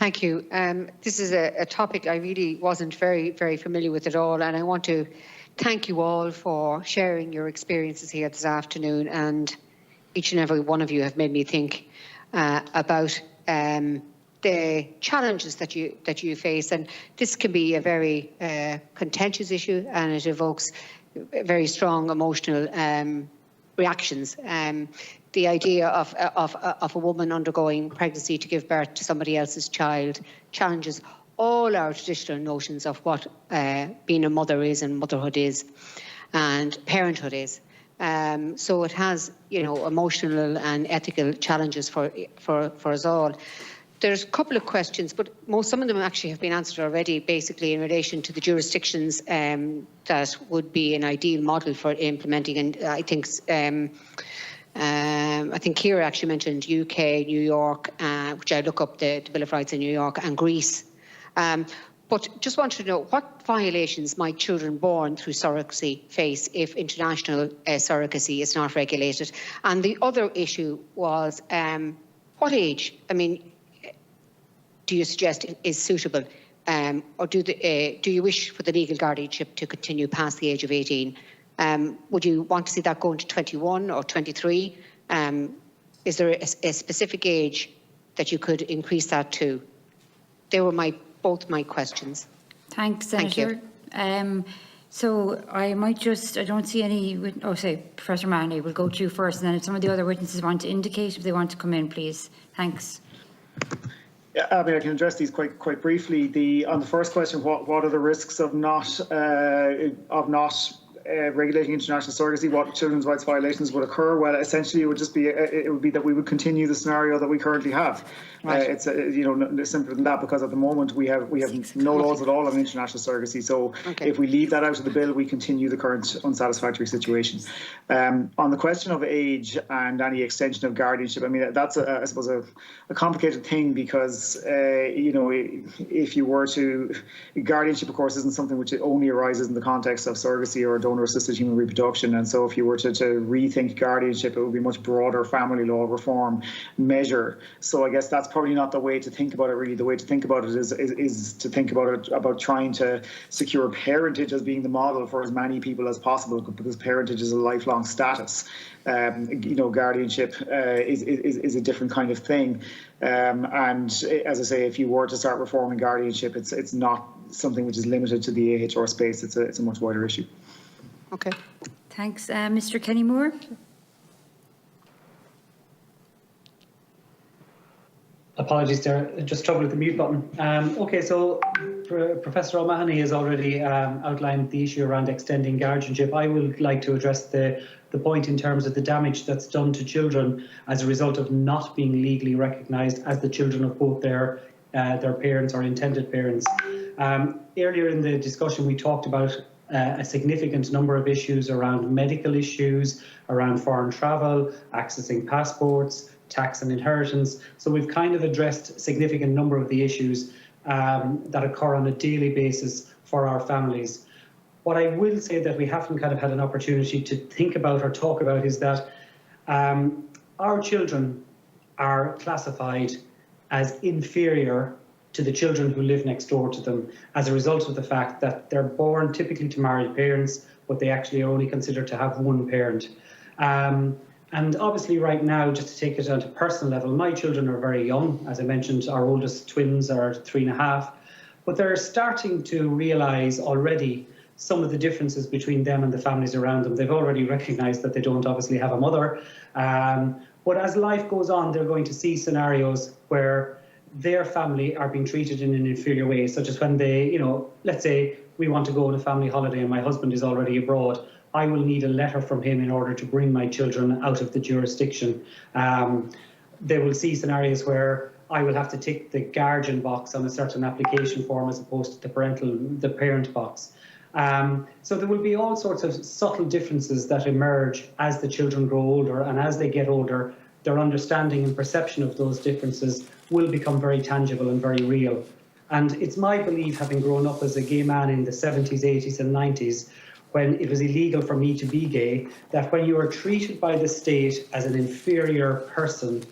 Thank you. This is a topic I really wasn't very familiar with at all, and I want to thank you all for sharing your experiences here this afternoon, and each and every one of you have made me think about the challenges that you face, and this can be a very contentious issue, and it evokes very strong emotional reactions. The idea of a woman undergoing pregnancy to give birth to somebody else's child challenges all our traditional notions of what being a mother is and motherhood is and parenthood is. So it has, emotional and ethical challenges for us all. There's a couple of questions, but some of them actually have been answered already, basically in relation to the jurisdictions that would be an ideal model for implementing. And I think Ciara actually mentioned UK, New York, which I look up the Bill of Rights in New York, and Greece. But just wanted to know, what violations might children born through surrogacy face if international surrogacy is not regulated? And the other issue was, what age, do you suggest is suitable? Or do you wish for the legal guardianship to continue past the age of 18? Would you want to see that going to 21 or 23? Is there a specific age that you could increase that to? They were both my questions. Thanks, Senator. Thank you. So I might just, I don't see any, Professor Mahoney, we'll go to you first, and then if some of the other witnesses want to indicate if they want to come in, please. Thanks. Yeah, I can address these quite briefly. On the first question, what are the risks of not regulating international surrogacy? What children's rights violations would occur? Well, essentially, it would just be that we would continue the scenario that we currently have. Right. It's simpler than that, because at the moment we have no laws at all on international surrogacy. So if we leave that out of the bill, we continue the current unsatisfactory situation. On the question of age and any extension of guardianship, that's I suppose a complicated thing, because if you were to, guardianship of course isn't something which only arises in the context of surrogacy or donor-assisted human reproduction, and so if you were to rethink guardianship, it would be a much broader family law reform measure. So I guess that's probably not the way to think about it. Really, the way to think about it is to think about trying to secure parentage as being the model for as many people as possible, because parentage is a lifelong status. Guardianship is a different kind of thing. And as I say, if you were to start reforming guardianship, it's not something which is limited to the AHR space. It's a much wider issue. Okay. Thanks. Mr. Kenny Moore. Apologies there, just trouble with the mute button. Okay, so Professor O'Mahony has already outlined the issue around extending guardianship. I would like to address the point in terms of the damage that's done to children as a result of not being legally recognised as the children of both their parents or intended parents. Earlier in the discussion, we talked about a significant number of issues around medical issues, around foreign travel, accessing passports, tax and inheritance. So we've kind of addressed a significant number of the issues that occur on a daily basis for our families. What I will say that we haven't kind of had an opportunity to think about or talk about is that our children are classified as inferior to the children who live next door to them as a result of the fact that they're born typically to married parents, but they actually are only considered to have one parent. And obviously right now, just to take it on a personal level, my children are very young. As I mentioned, our oldest twins are 3.5, but they're starting to realise already some of the differences between them and the families around them. They've already recognised that they don't obviously have a mother. But as life goes on, they're going to see scenarios where their family are being treated in an inferior way, such as when they, let's say we want to go on a family holiday and my husband is already abroad. I will need a letter from him in order to bring my children out of the jurisdiction. They will see scenarios where I will have to tick the guardian box on a certain application form as opposed to the parent box. So there will be all sorts of subtle differences that emerge as the children grow older, and as they get older, their understanding and perception of those differences will become very tangible and very real. And it's my belief, having grown up as a gay man in the 70s, 80s and 90s, when it was illegal for me to be gay, that when you are treated by the state as an inferior person,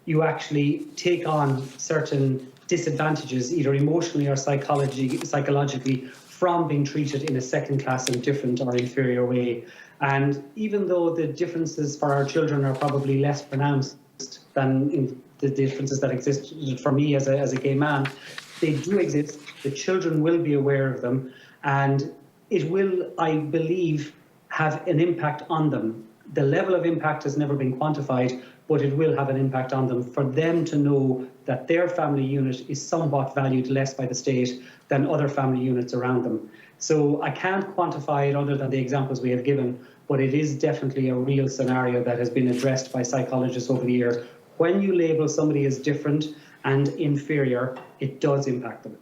you actually take on certain disadvantages, either emotionally or psychologically, from being treated in a second-class and different or inferior way. And even though the differences for our children are probably less pronounced than in the differences that exist for me as a gay man, they do exist. The children will be aware of them, and it will, I believe, have an impact on them. The level of impact has never been quantified, but it will have an impact on them, for them to know that their family unit is somewhat valued less by the state than other family units around them. So I can't quantify it other than the examples we have given, but it is definitely a real scenario that has been addressed by psychologists over the years. When you label somebody as different and inferior, it does impact them.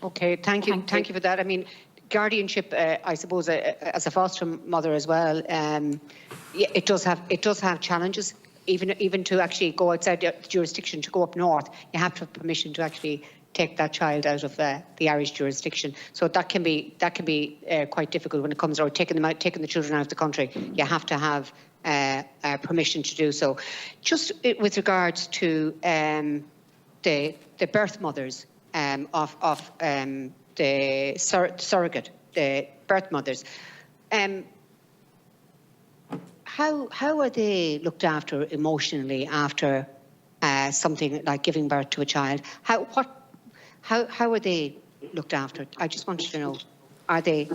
Okay, thank you for that. I mean, guardianship, I suppose, as a foster mother as well, yeah, it does have challenges. Even to actually go outside the jurisdiction, to go up north, you have to have permission to actually take that child out of the Irish jurisdiction. So that can be quite difficult when it comes to taking the children out of the country. You have to have permission to do so. Just with regards to the birth mothers of the surrogate, the birth mothers. How are they looked after emotionally after something like giving birth to a child? How are they looked after? I just wanted to know, are they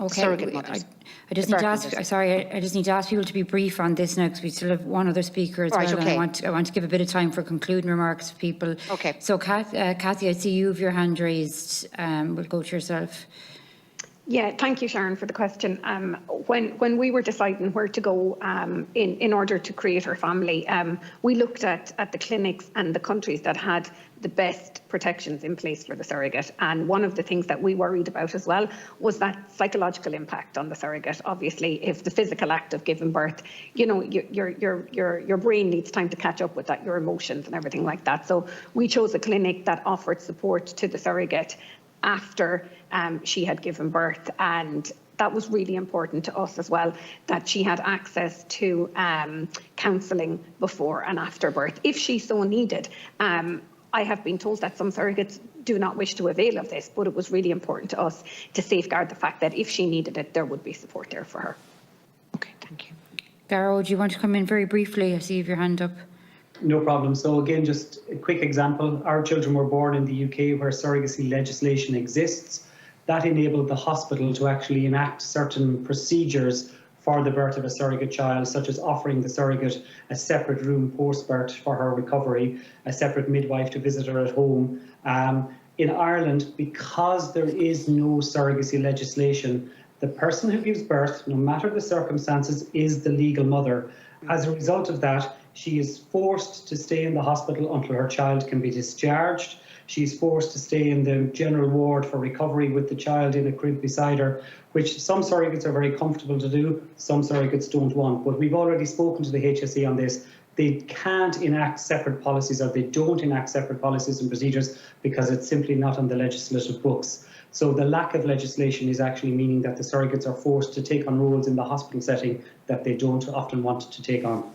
surrogate mothers? I just need to ask. Sorry, I just need to ask people to be brief on this now, because we still have one other speaker as well. Okay. And I want to give a bit of time for concluding remarks for people. Okay. So, Kathy, I see you have your hand raised. We'll go to yourself. Yeah, thank you, Sharon, for the question. When we were deciding where to go in order to create our family, we looked at the clinics and the countries that had the best protections in place for the surrogate. And one of the things that we worried about as well was that psychological impact on the surrogate. Obviously, if the physical act of giving birth, you know, your brain needs time to catch up with that, your emotions and everything like that. So we chose a clinic that offered support to the surrogate after she had given birth, and that was really important to us as well, that she had access to counselling before and after birth if she so needed. I have been told that some surrogates do not wish to avail of this, but it was really important to us to safeguard the fact that if she needed it, there would be support there for her. Okay, thank you. Garo, do you want to come in very briefly? I see you have your hand up. No problem. So again, just a quick example. Our children were born in the UK, where surrogacy legislation exists. That enabled the hospital to actually enact certain procedures for the birth of a surrogate child, such as offering the surrogate a separate room post-birth for her recovery, a separate midwife to visit her at home. In Ireland, because there is no surrogacy legislation, the person who gives birth, no matter the circumstances, is the legal mother. As a result of that, she is forced to stay in the hospital until her child can be discharged. She's forced to stay in the general ward for recovery with the child in a crib beside her, which some surrogates are very comfortable to do, some surrogates don't want. But we've already spoken to the HSE on this. They can't enact separate policies, or they don't enact separate policies and procedures, because it's simply not on the legislative books. So the lack of legislation is actually meaning that the surrogates are forced to take on roles in the hospital setting that they don't often want to take on.